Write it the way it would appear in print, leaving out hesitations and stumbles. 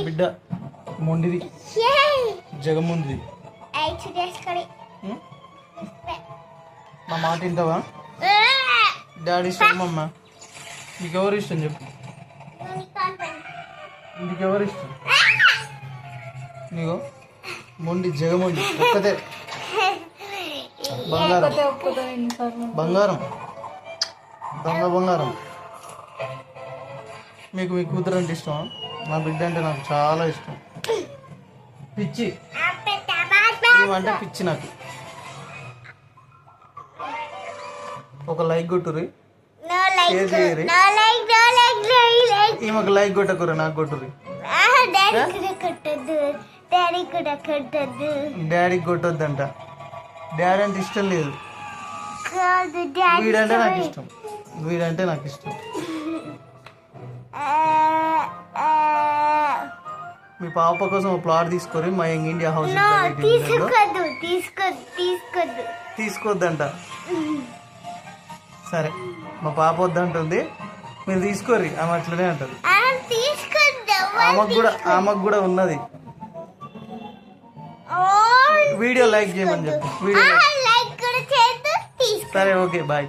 బిడ్డ మొండిది జగముంది. నా మాట వింటావా? డాడీ ఇష్టం అమ్మ. నీకెవరు ఇష్టం చెప్పు? నీకెవరు ఇష్టం? నీకు మొండి జగముండి ఒక్కతే బంగారం బంగారం దొంగ బంగారం. మీకు మీ కూతురు అంటే ఇష్టమా? నా బిడ్డ అంటే నాకు చాలా ఇష్టం. పిచ్చి ఏమంటే పిచ్చి నాకు. ఒక లైక్ కొట్టుర్రి, షేర్ చేయరి. ఈమెకు లైక్ కొట్టకుర్రి, నాకు కొట్టుర్రి. డాడీకి కొట్టొద్దంట. డాడీ అంటే ఇష్టం లేదు. వీడంటే నాకు ఇష్టం. వీడంటే నాకు ఇష్టం. మీ పాప కోసం ప్లాట్ తీసుకొని మా యంగ్ ఇండియా హౌస్ తీసుకోవద్దంట. సరే మా పాప వద్దంటుంది, మీరు తీసుకోర్రి. ఆమె అట్లనే అంటది. ఆమెకు కూడా ఉన్నది. వీడియో లైక్ చేయమని చెప్పు. వీడియో సరే ఓకే బాయ్.